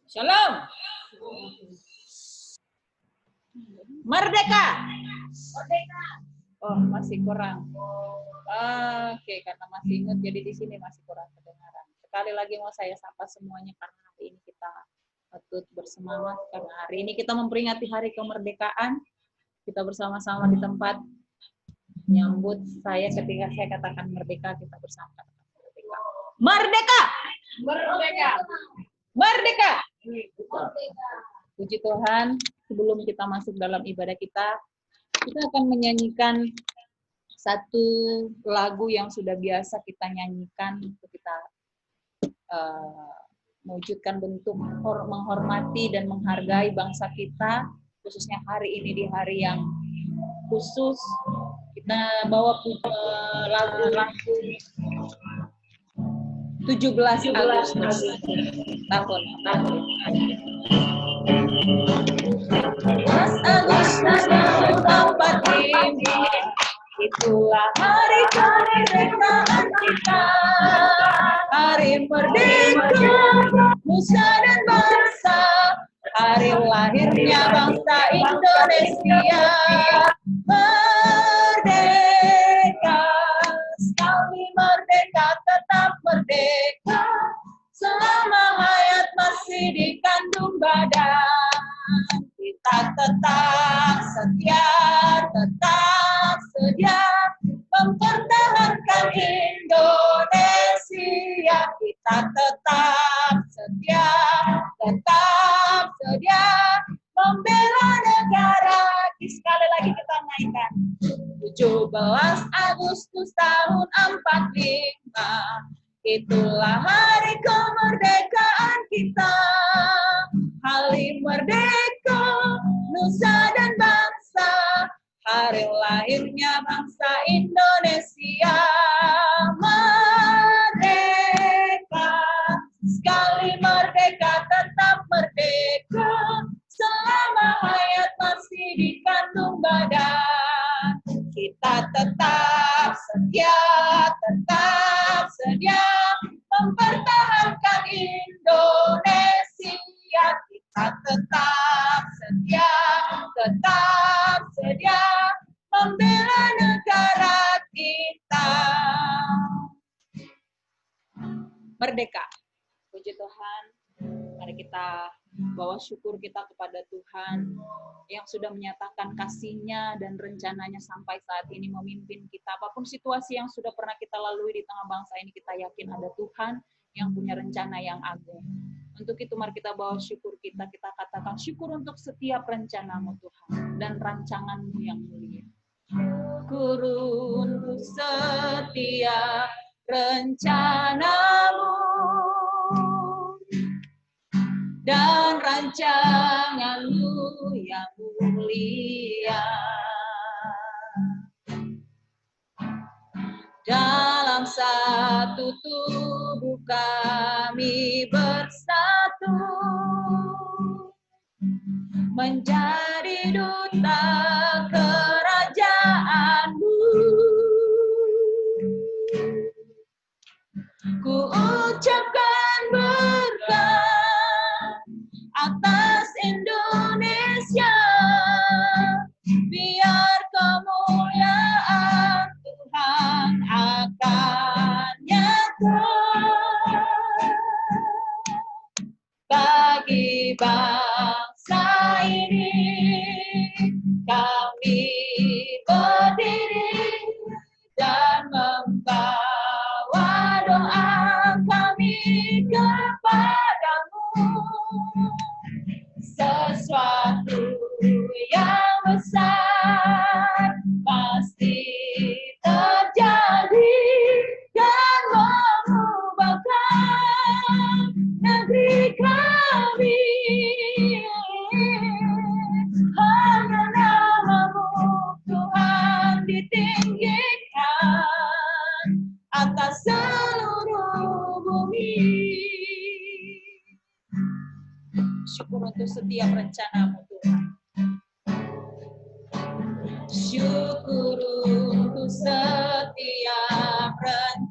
Shalom. Merdeka. Merdeka. Oh, masih kurang. Oke, karena masih ingat, jadi di sini masih kurang kedengaran. Sekali lagi mau saya sapa semuanya karena hari ini kita patut bersemangat karena hari ini kita memperingati hari kemerdekaan. Kita bersama-sama di tempat menyambut saya ketika saya katakan merdeka, kita bersama katakan merdeka. Merdeka! Merdeka! Merdeka! Puji Tuhan, sebelum kita masuk dalam ibadah kita akan menyanyikan satu lagu yang sudah biasa kita nyanyikan untuk kita mewujudkan bentuk menghormati dan menghargai bangsa kita, khususnya hari ini di hari yang khusus. Kita bawa lagu 17 Agustus tahun. 17 Agustus tahun 45, itulah hari kemerdekaan kita. Hari merdeka, nusa dan bangsa, hari lahirnya bangsa Indonesia. Merdeka, sekali merdeka tetap merdeka, selama hayat masih dikandung badan. Kita tetap setia mempertahankan Indonesia. Kita tetap setia membela negara. Sekali lagi kita naikkan. 17 Agustus tahun 45, itulah hari kemerdekaan kita. Hari merdeka, nusa dan bangsa, hari lahirnya bangsa Indonesia. Merdeka, sekali merdeka tetap merdeka, selama hayat masih dikandung badan. Kita tetap setia mempertahankan Indonesia. Kita tetap setia membela negara kita. Merdeka. Puji Tuhan. Mari kita bawa syukur kita kepada Tuhan yang sudah menyatakan kasih-Nya dan rencananya sampai saat ini memimpin kita. Apapun situasi yang sudah pernah kita lalui di tengah bangsa ini, kita yakin ada Tuhan yang punya rencana yang agung. Untuk itu mari kita bawa syukur kita katakan syukur untuk setiap rencana-Mu Tuhan dan rancangan-Mu yang mulia. Syukur untuk setiap rencana-Mu dan rancangan-Mu yang mulia. Dalam satu tubuh kami bersatu, menjadi duta kerajaan-Mu. Ku ucapkan berkat atas Indonesia, biar kemuliaan Tuhan akan nyata bagi bangsa ini. Kami berdiri dan membawa doa kami kepadamu. Sesuatu yang besar pasti terjadi dan mengubahkan negeri kami. Hanya nama-Mu Tuhan ditinggikan atas seluruh bumi. Syukur untuk setiap rencana-Mu Tuhan. Syukur untuk setiap rencana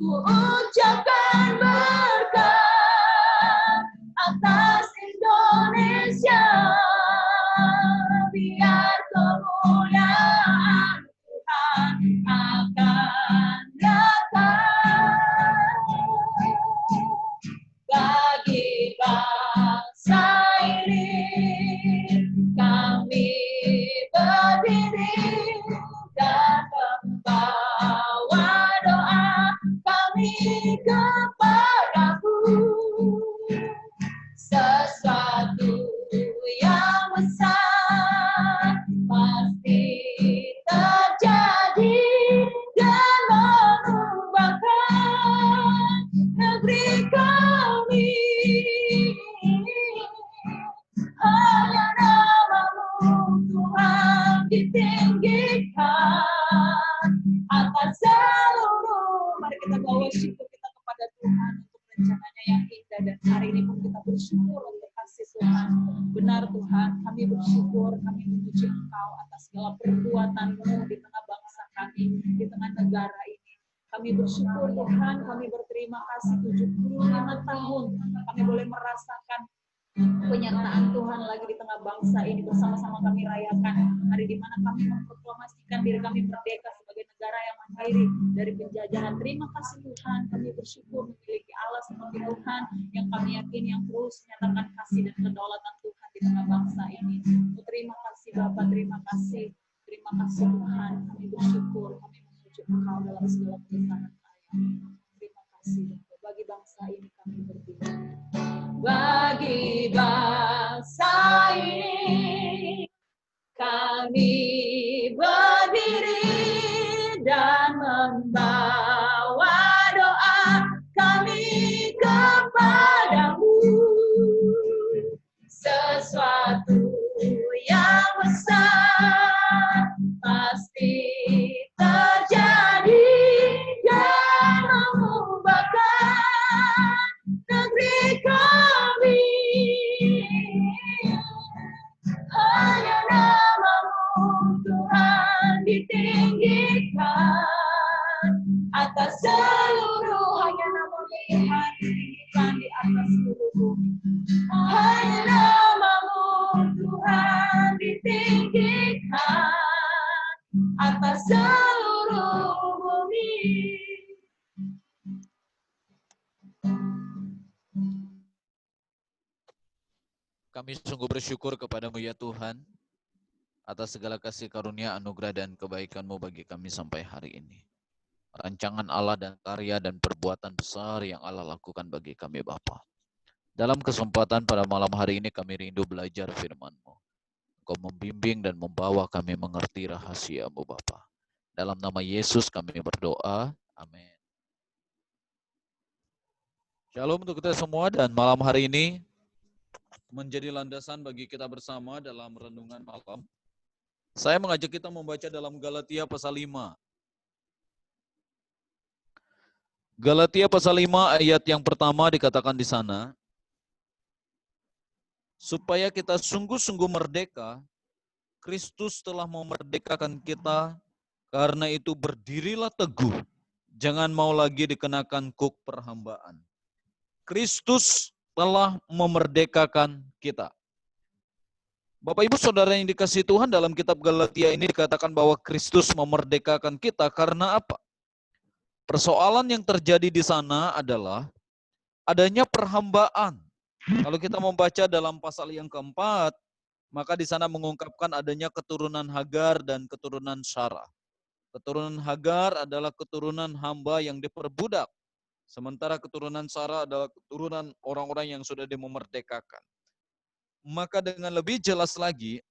ku ucapkan berkat atas Indonesia. Biar kemuliaan Tuhan akan datang bagi bangsa ini. Kami berdiri dan membawa doa kami kepadamu. Sesuatu yang besar pasti terjadi dan mengubahkan negeri kami. Hanya namamu Tuhan ditinggikan atas seluruh. Mari kita bawa syukur kita kepada Tuhan untuk rencananya yang indah, dan hari ini pun kita bersyukur untuk kasih Tuhan. Benar Tuhan, kami bersyukur, kami memuji Engkau atas segala perbuatan-Mu di tengah bangsa kami, di tengah negara ini. Kami bersyukur Tuhan, kami berterima kasih 75 tahun kami boleh merasakan penyertaan Tuhan lagi di tengah bangsa ini. Bersama-sama kami rayakan hari di mana kami memproklamasikan diri kami merdeka sebagai negara yang mandiri dari penjajahan. Terima kasih Tuhan, kami bersyukur memiliki Allah seperti Tuhan yang kami yakini, yang terus menyatakan kasih dan kedaulatan Tuhan di tengah bangsa ini. Terima kasih Bapa, terima kasih Tuhan. Kami bersyukur, kami memuji Engkau dalam segala kebesaran kami. Terima kasih bagi bangsa ini kami berdiri. Bagi bangsa ini kami berdiri dan membawa doa kami kepadamu. Sesuatu yang besar pasti terjadi dan mengubahkan negeri kami. Hanya namamu Tuhan ditinggikan atas seluruh. Hanya namamu Tuhan ditinggikan di atas seluruh bumi. Hanya namamu Tuhan ditinggikan atas seluruh bumi. Kami sungguh bersyukur kepadamu ya Tuhan, atas segala kasih karunia, anugerah, dan kebaikan-Mu bagi kami sampai hari ini. Rancangan Allah dan karya dan perbuatan besar yang Allah lakukan bagi kami Bapa. Dalam kesempatan pada malam hari ini kami rindu belajar firman-Mu. Engkau membimbing dan membawa kami mengerti rahasia-Mu Bapa. Dalam nama Yesus kami berdoa. Amin. Shalom untuk kita semua, dan malam hari ini menjadi landasan bagi kita bersama dalam renungan malam. Saya mengajak kita membaca dalam Galatia pasal 5. Galatia pasal 5 ayat yang pertama dikatakan di sana, supaya kita sungguh-sungguh merdeka, Kristus telah memerdekakan kita, karena itu berdirilah teguh, jangan mau lagi dikenakan kuk perhambaan. Kristus telah memerdekakan kita. Bapak Ibu Saudara yang dikasihi Tuhan, dalam kitab Galatia ini dikatakan bahwa Kristus memerdekakan kita karena apa? Persoalan yang terjadi di sana adalah adanya perhambaan. Kalau kita membaca dalam pasal yang keempat, maka di sana mengungkapkan adanya keturunan Hagar dan keturunan Sarah. Keturunan Hagar adalah keturunan hamba yang diperbudak. Sementara keturunan Sarah adalah keturunan orang-orang yang sudah dimerdekakan. Maka dengan lebih jelas lagi,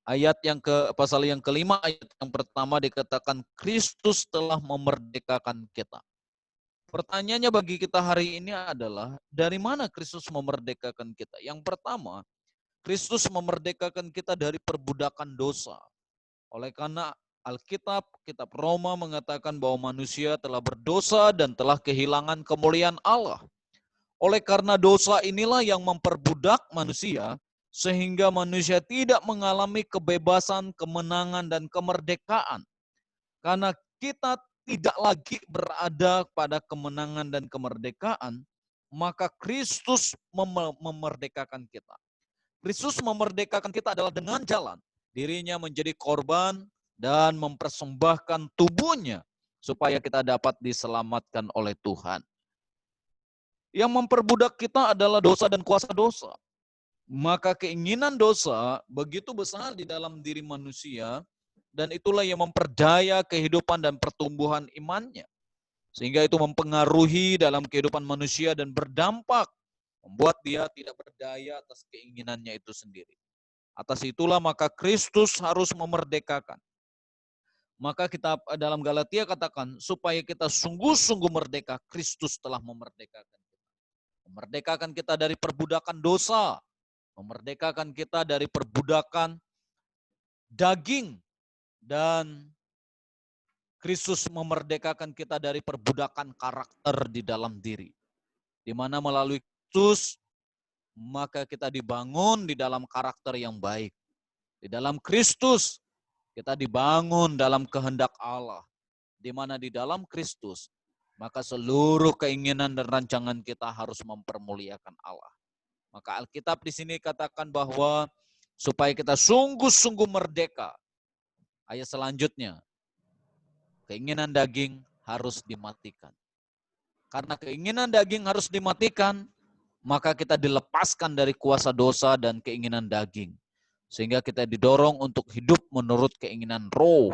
ayat yang pasal yang kelima, ayat yang pertama dikatakan Kristus telah memerdekakan kita. Pertanyaannya bagi kita hari ini adalah, dari mana Kristus memerdekakan kita? Yang pertama, Kristus memerdekakan kita dari perbudakan dosa. Oleh karena Alkitab, kitab Roma mengatakan bahwa manusia telah berdosa dan telah kehilangan kemuliaan Allah. Oleh karena dosa inilah yang memperbudak manusia, sehingga manusia tidak mengalami kebebasan, kemenangan, dan kemerdekaan. Karena kita tidak lagi berada pada kemenangan dan kemerdekaan, maka Kristus memerdekakan kita. Kristus memerdekakan kita adalah dengan jalan dirinya menjadi korban dan mempersembahkan tubuhnya supaya kita dapat diselamatkan oleh Tuhan. Yang memperbudak kita adalah dosa dan kuasa dosa. Maka keinginan dosa begitu besar di dalam diri manusia, dan itulah yang memperdaya kehidupan dan pertumbuhan imannya. Sehingga itu mempengaruhi dalam kehidupan manusia dan berdampak, membuat dia tidak berdaya atas keinginannya itu sendiri. Atas itulah maka Kristus harus memerdekakan. Maka kita dalam Galatia katakan, supaya kita sungguh-sungguh merdeka, Kristus telah memerdekakan kita. Memerdekakan kita dari perbudakan dosa, memerdekakan kita dari perbudakan daging, dan Kristus memerdekakan kita dari perbudakan karakter di dalam diri. Di mana melalui Kristus, maka kita dibangun di dalam karakter yang baik. Di dalam Kristus, kita dibangun dalam kehendak Allah. Di mana di dalam Kristus, maka seluruh keinginan dan rancangan kita harus mempermuliakan Allah. Maka Alkitab di sini katakan bahwa supaya kita sungguh-sungguh merdeka. Ayat selanjutnya, keinginan daging harus dimatikan. Karena keinginan daging harus dimatikan, maka kita dilepaskan dari kuasa dosa dan keinginan daging. Sehingga kita didorong untuk hidup menurut keinginan roh.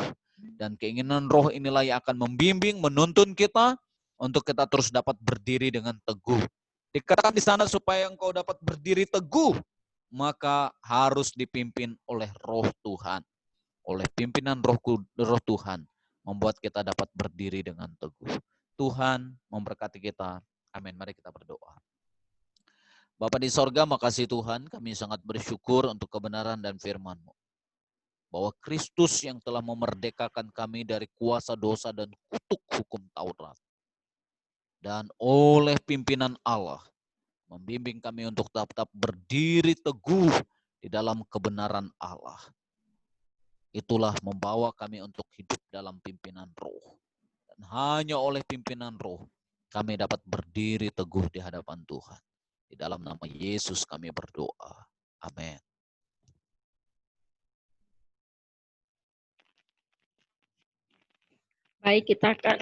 Dan keinginan roh inilah yang akan membimbing, menuntun kita untuk kita terus dapat berdiri dengan teguh. Dikatakan di sana supaya engkau dapat berdiri teguh, maka harus dipimpin oleh roh Tuhan. Oleh pimpinan roh Tuhan, membuat kita dapat berdiri dengan teguh. Tuhan memberkati kita. Amin. Mari kita berdoa. Bapa di sorga, makasih Tuhan, kami sangat bersyukur untuk kebenaran dan firman-Mu. Bahwa Kristus yang telah memerdekakan kami dari kuasa dosa dan kutuk hukum Taurat. Dan oleh pimpinan Allah, membimbing kami untuk tetap berdiri teguh di dalam kebenaran Allah. Itulah membawa kami untuk hidup dalam pimpinan roh. Dan hanya oleh pimpinan roh, kami dapat berdiri teguh di hadapan Tuhan. Di dalam nama Yesus kami berdoa. Amin. Baik, kita akan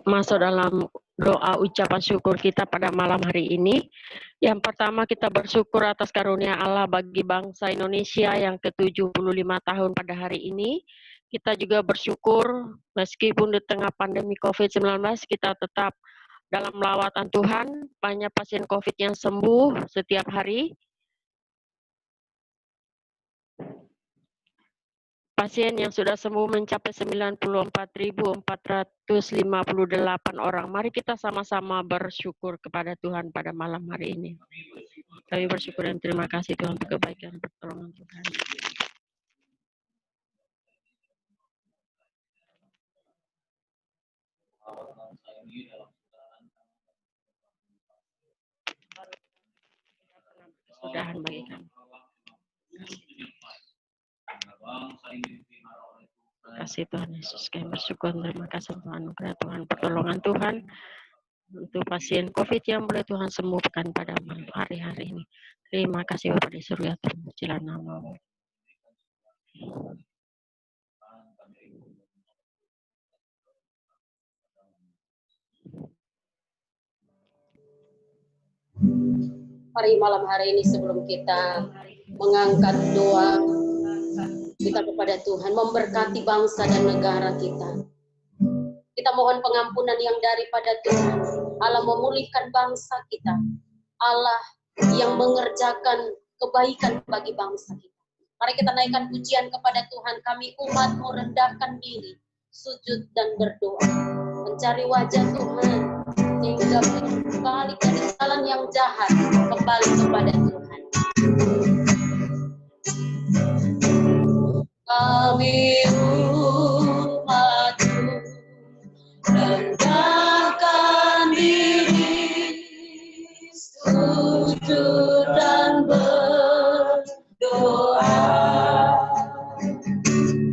masuk dalam doa ucapan syukur kita pada malam hari ini. Yang pertama, kita bersyukur atas karunia Allah bagi bangsa Indonesia yang ke-75 tahun pada hari ini. Kita juga bersyukur meskipun di tengah pandemi COVID-19 kita tetap dalam lawatan Tuhan, banyak pasien COVID yang sembuh setiap hari. Pasien yang sudah sembuh mencapai 94.458 orang. Mari kita sama-sama bersyukur kepada Tuhan pada malam hari ini. Kami bersyukur dan terima kasih Tuhan untuk kebaikan dan pertolongan Tuhan. Kesudahan bagi kami. Terima kasih Tuhan Yesus, kami bersyukur, terima kasih Tuhan, kepada Tuhan pertolongan Tuhan untuk pasien COVID yang boleh Tuhan sembuhkan pada hari-hari ini. Terima kasih Bapak di surga, terpujilah nama-Mu. Mari malam hari ini sebelum kita mengangkat doa kita kepada Tuhan, memberkati bangsa dan negara kita. Kita mohon pengampunan yang daripada Tuhan. Allah memulihkan bangsa kita. Allah yang mengerjakan kebaikan bagi bangsa kita. Mari kita naikkan pujian kepada Tuhan. Kami umat merendahkan diri, sujud dan berdoa. Mencari wajah Tuhan. Sehingga balik dari jalan yang jahat, kembali kepada Tuhan. Kami umat-Mu rendahkan diri, sujud dan berdoa,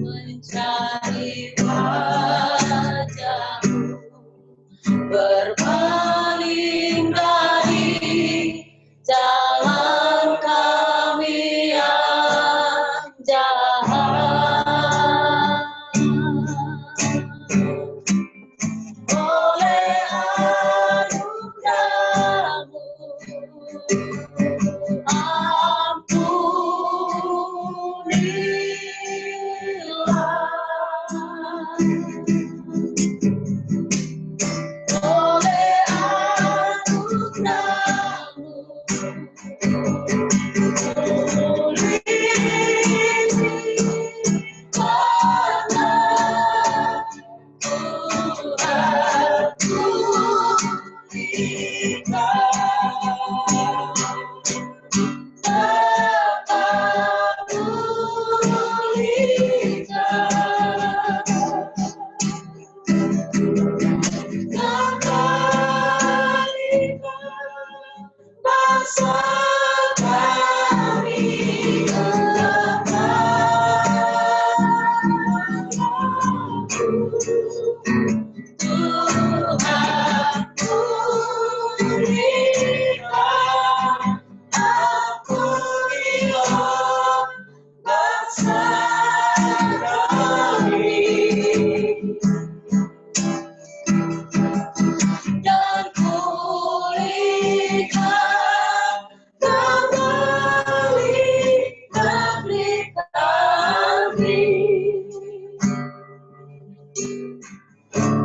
mencari wajah-Mu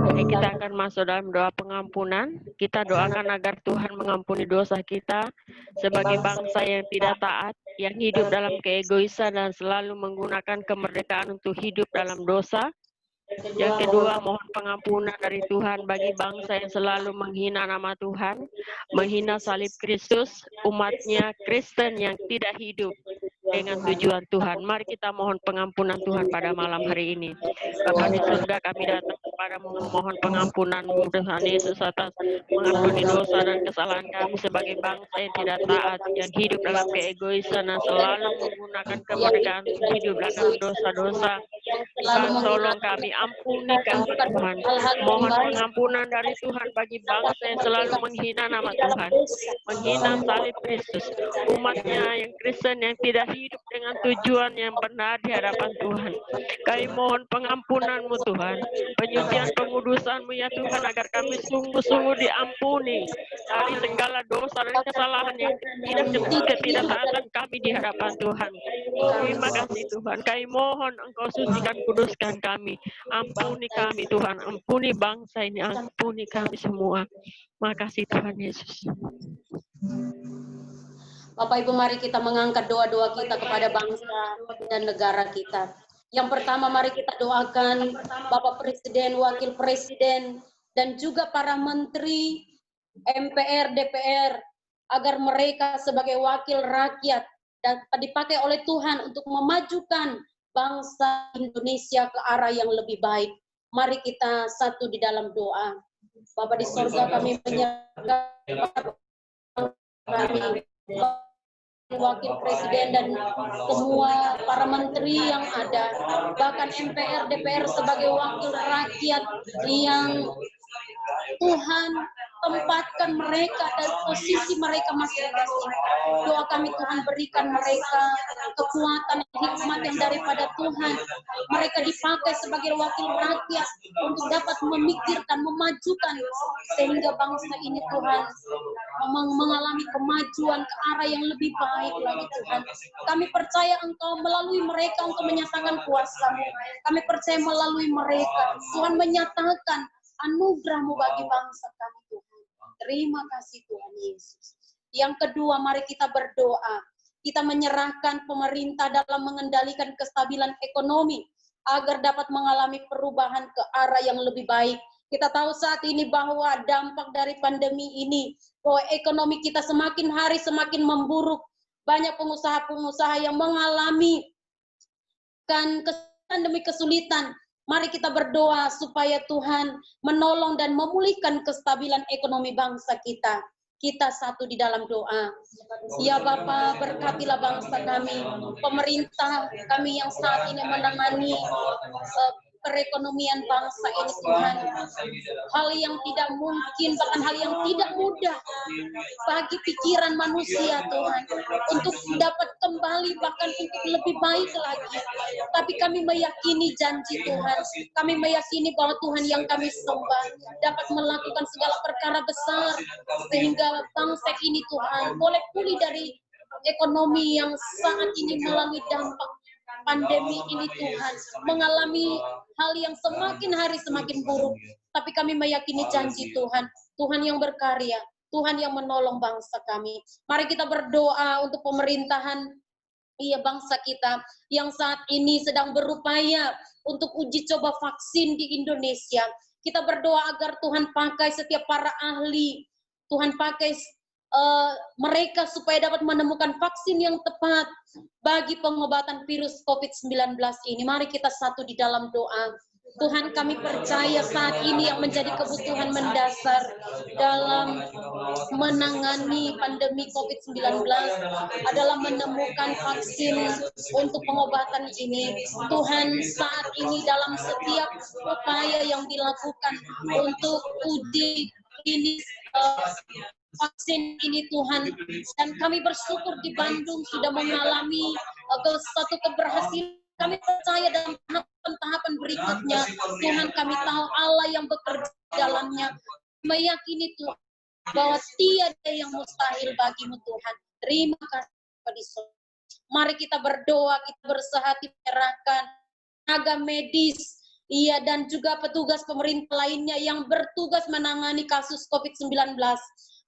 Mari kita akan masuk dalam doa pengampunan. Kita doakan agar Tuhan mengampuni dosa kita sebagai bangsa yang tidak taat, yang hidup dalam keegoisan dan selalu menggunakan kemerdekaan untuk hidup dalam dosa. Yang kedua, mohon pengampunan dari Tuhan bagi bangsa yang selalu menghina nama Tuhan, menghina salib Kristus, umatnya Kristen yang tidak hidup dengan tujuan Tuhan. Mari kita mohon pengampunan Tuhan pada malam hari ini. Bapa di surga, kami datang kepadamu memohon pengampunan-Mu Tuhan Yesus atas mengampuni dosa dan kesalahan kami sebagai bangsa yang tidak taat, yang hidup dalam keegoisan dan selalu menggunakan kemerdekaan untuk hidup dalam dosa-dosa. Tuhan tolong kami, ampuni kami Tuhan. Mohon pengampunan dari Tuhan bagi bangsa yang selalu menghina nama Tuhan, menghina salib Kristus, umatnya yang Kristen yang tidak hidup dengan tujuan yang benar di hadapan Tuhan. Kami mohon pengampunan-Mu Tuhan, penyucian pengudusan-Mu ya Tuhan, agar kami sungguh-sungguh diampuni dari segala dosa dan kesalahan yang ketidaktaatan kami di hadapan Tuhan. Terima kasih Tuhan. Kami mohon Engkau sucikan, kuduskan kami. Ampuni kami Tuhan, ampuni bangsa ini, ampuni kami semua. Makasih Tuhan Yesus. Bapak Ibu, mari kita mengangkat doa-doa kita kepada bangsa dan negara kita. Yang pertama, mari kita doakan Bapak Presiden, Wakil Presiden, dan juga para menteri, MPR, DPR, agar mereka sebagai wakil rakyat dapat dipakai oleh Tuhan untuk memajukan bangsa Indonesia ke arah yang lebih baik. Mari kita satu di dalam doa. Bapa di surga, kami menyerahkan kami, Wakil Presiden dan semua para menteri yang ada, bahkan MPR, DPR sebagai wakil rakyat yang Tuhan tempatkan mereka dan posisi mereka masing-masing. Doa kami Tuhan, berikan mereka kekuatan, hikmat yang daripada Tuhan. Mereka dipakai sebagai wakil rakyat untuk dapat memikirkan, memajukan, sehingga bangsa ini Tuhan mengalami kemajuan ke arah yang lebih baik lagi Tuhan. Kami percaya Engkau melalui mereka Engkau menyatakan kuasa-Mu. Kami percaya melalui mereka Tuhan menyatakan anugerah-Mu bagi bangsa kami Tuhan. Terima kasih Tuhan Yesus. Yang kedua, mari kita berdoa. Kita menyerahkan pemerintah dalam mengendalikan kestabilan ekonomi agar dapat mengalami perubahan ke arah yang lebih baik. Kita tahu saat ini bahwa dampak dari pandemi ini, bahwa ekonomi kita semakin hari semakin memburuk. Banyak pengusaha-pengusaha yang mengalami kesulitan demi kesulitan. Mari kita berdoa supaya Tuhan menolong dan memulihkan kestabilan ekonomi bangsa kita. Kita satu di dalam doa. Ya Bapa, berkatilah bangsa kami, pemerintah kami yang saat ini menangani perekonomian bangsa ini Tuhan. Hal yang tidak mungkin, bahkan hal yang tidak mudah bagi pikiran manusia Tuhan, untuk dapat kembali bahkan untuk lebih baik lagi. Tapi kami meyakini janji Tuhan, kami meyakini bahwa Tuhan yang kami sembah dapat melakukan segala perkara besar, sehingga bangsa ini Tuhan boleh pulih dari ekonomi yang saat ini melalui dampak pandemi ini Tuhan, mengalami hal yang semakin hari semakin buruk. Tapi kami meyakini janji Tuhan, Tuhan yang berkarya, Tuhan yang menolong bangsa kami. Mari kita berdoa untuk pemerintahan bangsa kita yang saat ini sedang berupaya untuk uji coba vaksin di Indonesia. Kita berdoa agar Tuhan pakai setiap para ahli, Tuhan pakai mereka supaya dapat menemukan vaksin yang tepat bagi pengobatan virus COVID-19 ini. Mari kita satu di dalam doa. Tuhan, kami percaya saat ini yang menjadi kebutuhan mendasar dalam menangani pandemi COVID-19 adalah menemukan vaksin untuk pengobatan ini. Tuhan, saat ini dalam setiap upaya yang dilakukan untuk uji klinis vaksin ini Tuhan, dan kami bersyukur di Bandung sudah mengalami suatu keberhasilan. Kami percaya dalam tahapan-tahapan berikutnya, Tuhan, kami tahu Allah yang bekerja dalamnya, meyakini Tuhan bahwa tiada yang mustahil bagimu Tuhan. Terima kasih. Mari kita berdoa, kita bersehati menyerahkan tenaga medis, dan juga petugas pemerintah lainnya yang bertugas menangani kasus COVID-19.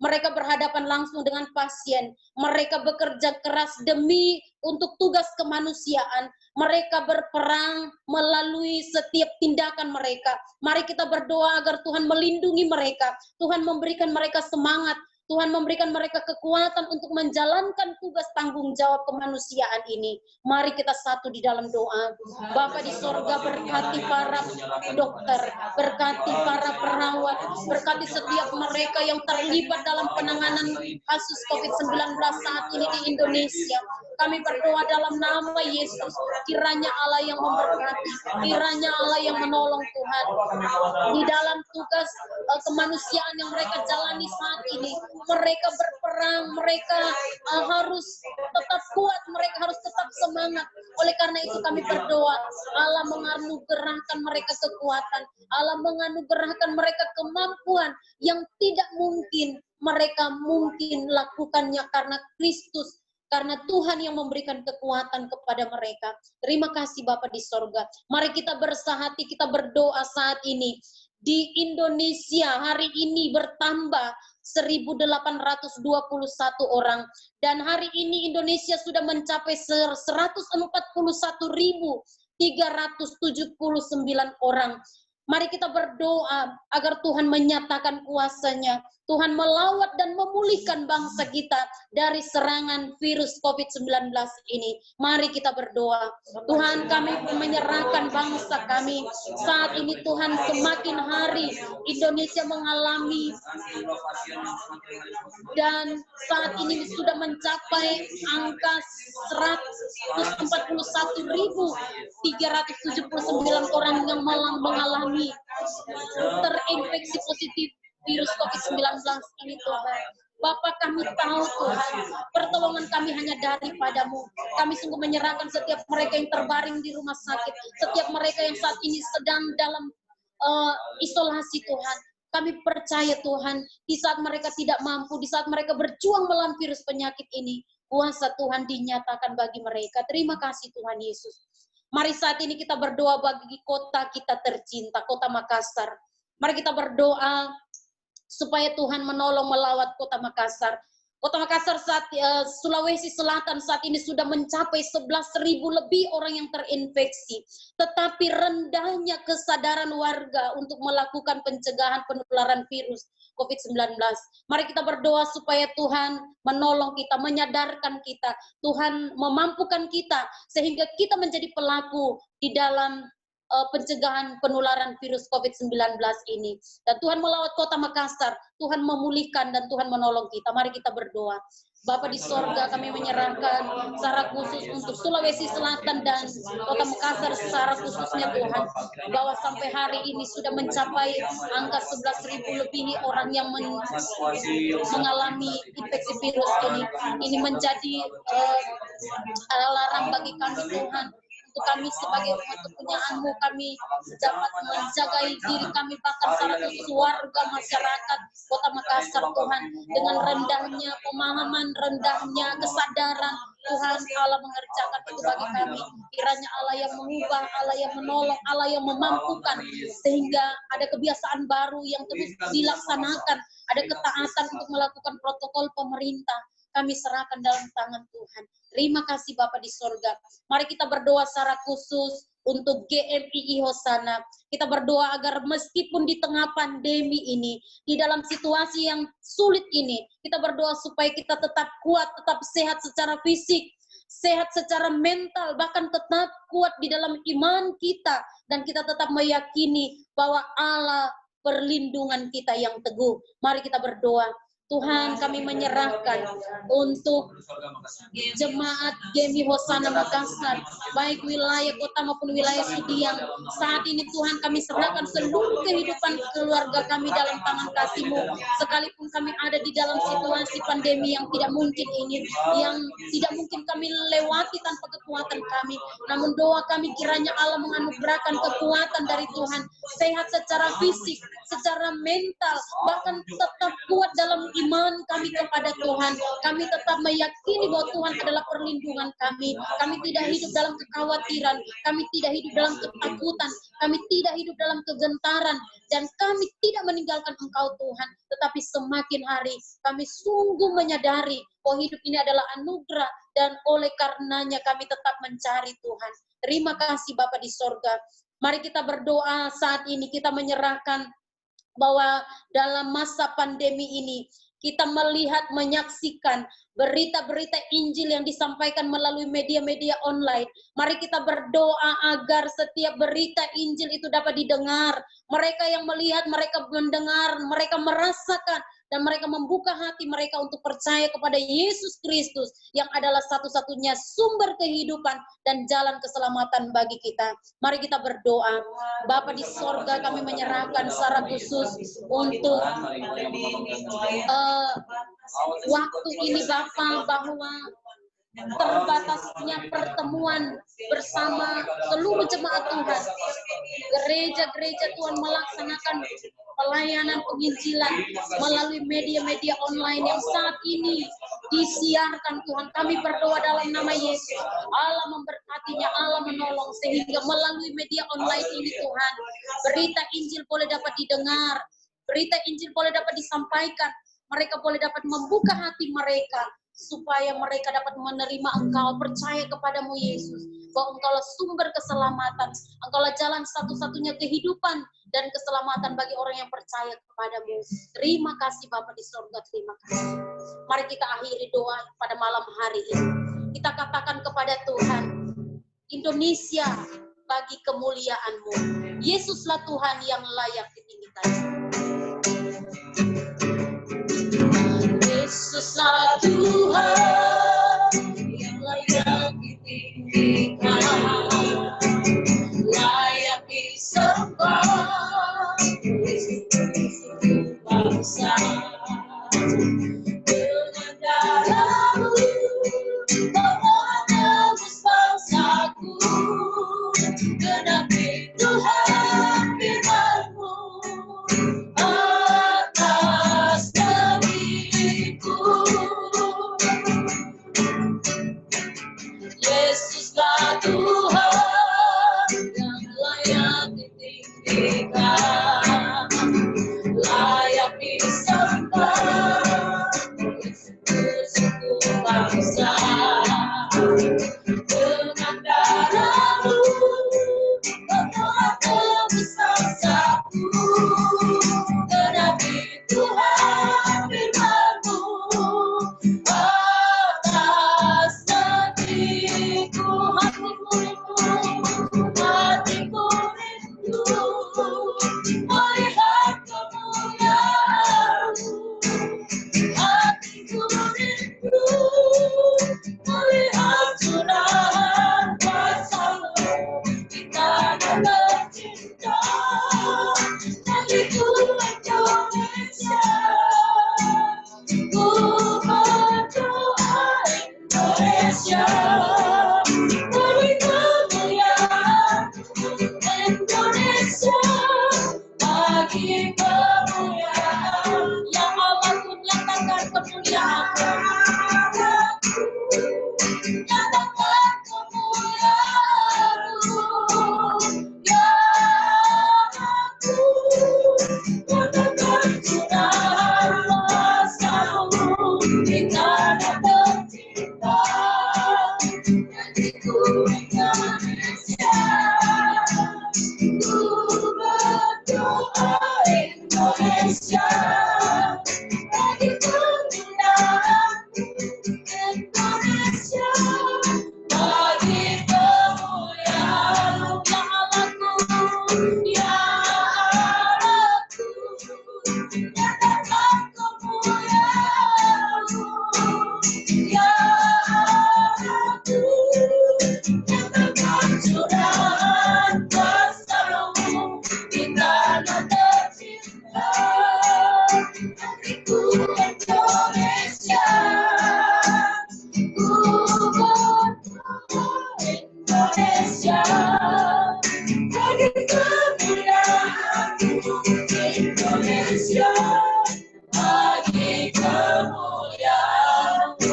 Mereka berhadapan langsung dengan pasien. Mereka bekerja keras demi untuk tugas kemanusiaan. Mereka berperang melalui setiap tindakan mereka. Mari kita berdoa agar Tuhan melindungi mereka. Tuhan memberikan mereka semangat. Tuhan memberikan mereka kekuatan untuk menjalankan tugas tanggung jawab kemanusiaan ini. Mari kita satu di dalam doa. Bapa di sorga, berkati para dokter, berkati para perawat, berkati setiap mereka yang terlibat dalam penanganan kasus COVID-19 saat ini di Indonesia. Kami berdoa dalam nama Yesus, kiranya Allah yang memberkati, kiranya Allah yang menolong Tuhan. Di dalam tugas kemanusiaan yang mereka jalani saat ini, mereka berperang, mereka harus tetap kuat, mereka harus tetap semangat. Oleh karena itu kami berdoa, Allah menganugerahkan mereka kekuatan, Allah menganugerahkan mereka kemampuan yang tidak mungkin mereka mungkin lakukannya karena Kristus, karena Tuhan yang memberikan kekuatan kepada mereka. Terima kasih Bapa di sorga. Mari kita bersahati, kita berdoa saat ini. Di Indonesia hari ini bertambah 1.821 orang. Dan hari ini Indonesia sudah mencapai 141.379 orang. Mari kita berdoa agar Tuhan menyatakan kuasa-Nya. Tuhan melawat dan memulihkan bangsa kita dari serangan virus COVID-19 ini. Mari kita berdoa. Tuhan, kami menyerahkan bangsa kami. Saat ini Tuhan, semakin hari Indonesia mengalami dan saat ini sudah mencapai angka 141.379 orang yang mengalami terinfeksi positif virus COVID-19 ini Tuhan. Bapa, kami tahu Tuhan, pertolongan kami hanya daripadamu. Kami sungguh menyerahkan setiap mereka yang terbaring di rumah sakit, setiap mereka yang saat ini sedang dalam isolasi Tuhan. Kami percaya Tuhan, di saat mereka tidak mampu, di saat mereka berjuang melawan virus penyakit ini, kuasa Tuhan dinyatakan bagi mereka. Terima kasih Tuhan Yesus. Mari saat ini kita berdoa bagi kota kita tercinta, kota Makassar. Mari kita berdoa supaya Tuhan menolong melawat kota Makassar. Kota Makassar Sulawesi Selatan saat ini sudah mencapai 11.000 lebih orang yang terinfeksi. Tetapi rendahnya kesadaran warga untuk melakukan pencegahan penularan virus COVID-19. Mari kita berdoa supaya Tuhan menolong kita, menyadarkan kita. Tuhan memampukan kita sehingga kita menjadi pelaku di dalam pencegahan penularan virus COVID-19 ini. Dan Tuhan melawat kota Makassar, Tuhan memulihkan dan Tuhan menolong kita. Mari kita berdoa. Bapa di sorga, kami menyerahkan secara khusus untuk Sulawesi Selatan dan kota Makassar secara khususnya Tuhan, bahwa sampai hari ini sudah mencapai angka 11.000 lebih orang yang mengalami infeksi virus ini. Ini menjadi alarm bagi kami Tuhan, untuk kami sebagai umat kepunyaan-Mu, kami dapat menjaga diri kami, bahkan secara khusus warga masyarakat kota Makassar Tuhan, dengan rendahnya pemahaman, rendahnya kesadaran Tuhan Allah mengerjakan itu bagi kami. Kiranya Allah yang mengubah, Allah yang menolong, Allah yang memampukan, sehingga ada kebiasaan baru yang terus dilaksanakan, ada ketaatan untuk melakukan protokol pemerintah. Kami serahkan dalam tangan Tuhan. Terima kasih Bapa di sorga. Mari kita berdoa secara khusus untuk GMII Hosana. Kita berdoa agar meskipun di tengah pandemi ini, di dalam situasi yang sulit ini, kita berdoa supaya kita tetap kuat, tetap sehat secara fisik, sehat secara mental, bahkan tetap kuat di dalam iman kita, dan kita tetap meyakini bahwa Allah perlindungan kita yang teguh. Mari kita berdoa. Tuhan, kami menyerahkan untuk jemaat GMII Hosana Makassar, baik wilayah kota maupun wilayah Sidiang. Saat ini Tuhan, kami serahkan seluruh kehidupan keluarga kami dalam tangan kasih-Mu. Sekalipun kami ada di dalam situasi pandemi yang tidak mungkin ini, yang tidak mungkin kami lewati tanpa kekuatan kami. Namun doa kami kiranya Allah menganugerahkan kekuatan dari Tuhan, sehat secara fisik, secara mental, bahkan tetap kuat dalam iman kami kepada Tuhan. Kami tetap meyakini bahwa Tuhan adalah perlindungan kami. Kami tidak hidup dalam kekhawatiran, kami tidak hidup dalam ketakutan, kami tidak hidup dalam kegentaran, dan kami tidak meninggalkan Engkau Tuhan. Tetapi semakin hari kami sungguh menyadari bahwa hidup ini adalah anugerah, dan oleh karenanya kami tetap mencari Tuhan. Terima kasih Bapa di sorga. Mari kita berdoa saat ini, kita menyerahkan bahwa dalam masa pandemi ini kita melihat, menyaksikan berita-berita Injil yang disampaikan melalui media-media online. Mari kita berdoa agar setiap berita Injil itu dapat didengar. Mereka yang melihat, mereka mendengar, mereka merasakan, dan mereka membuka hati mereka untuk percaya kepada Yesus Kristus yang adalah satu-satunya sumber kehidupan dan jalan keselamatan bagi kita. Mari kita berdoa. Bapa di sorga, kami menyerahkan secara khusus untuk waktu ini Bapa, bahwa terbatasnya pertemuan bersama seluruh jemaat Tuhan. Gereja-gereja Tuhan melaksanakan pelayanan penginjilan melalui media-media online yang saat ini disiarkan Tuhan. Kami berdoa dalam nama Yesus, Allah memberkatinya, Allah menolong, sehingga melalui media online ini Tuhan, berita Injil boleh dapat didengar, berita Injil boleh dapat disampaikan, mereka boleh dapat membuka hati mereka, supaya mereka dapat menerima Engkau, percaya kepadamu Yesus, bahwa Engkaulah sumber keselamatan, Engkaulah jalan satu-satunya kehidupan dan keselamatan bagi orang yang percaya kepadamu. Terima kasih Bapa di sorga, terima kasih. Mari kita akhiri doa pada malam hari ini. Kita katakan kepada Tuhan, Indonesia bagi kemuliaan-Mu. Yesuslah Tuhan yang layak ditinggikan. Yesuslah Tuhan yang layak ditinggikan, layak disembah bangsa. Dengan darah-Mu bawa tebus bangsaku, genapi Tuhan firman-Mu atas diriku. Yesuslah Tuhan yang layak ditinggikan, layak disembah kemuliaan-Mu.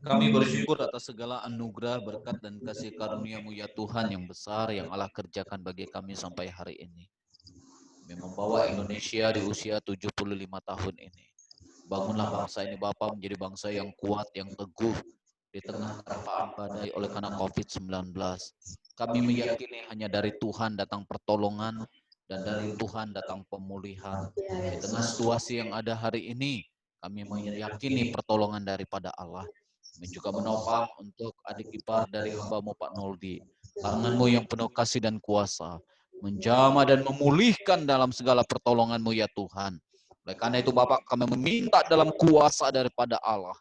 Kami bersyukur atas segala anugerah, berkat, dan kasih karunia-Mu ya Tuhan yang besar yang Allah kerjakan bagi kami sampai hari ini. Kami membawa Indonesia di usia 75 tahun ini. Bangunlah bangsa ini Bapa menjadi bangsa yang kuat, yang teguh di tengah terpaan badai oleh karena COVID-19. Kami meyakini hanya dari Tuhan datang pertolongan dan dari Tuhan datang pemulihan. Di tengah situasi yang ada hari ini, kami meyakini pertolongan daripada Allah. Kami juga menopang untuk adik ipar dari hamba-Mu Pak Noldi. Tangan-Mu yang penuh kasih dan kuasa, menjamah dan memulihkan dalam segala pertolongan-Mu ya Tuhan. Oleh karena itu Bapak, kami meminta dalam kuasa daripada Allah.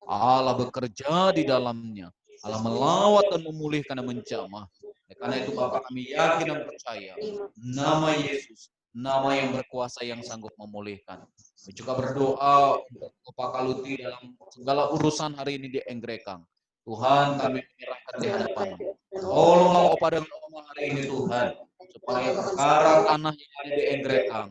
Allah bekerja di dalamnya. Allah melawat dan memulihkan dan menjamah. Oleh karena itu Bapak, kami yakin dan percaya nama Yesus, nama yang berkuasa yang sanggup memulihkan. Kami juga berdoa untuk Bapak Kaluti dalam segala urusan hari ini di Enggrekang. Tuhan, kami menyerahkan di hadapan-Mu. Tolonglah Opa dan Oma hari ini Tuhan, supaya perkara tanah yang ada di Enggrekang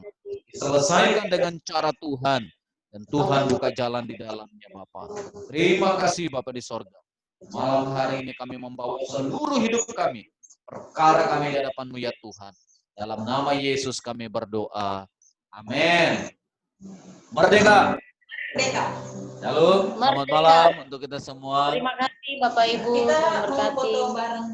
diselesaikan dengan cara Tuhan, dan Tuhan buka jalan di dalamnya Bapak. Terima kasih Bapak di sorga. Malam hari ini kami membawa seluruh hidup kami, perkara kami di hadapan-Mu ya Tuhan. Dalam nama Yesus kami berdoa. Amin. Merdeka. Merdeka. Shalom. Selamat malam untuk kita semua. Terima kasih Bapak Ibu. Kita Tuhan mau berkati. foto bareng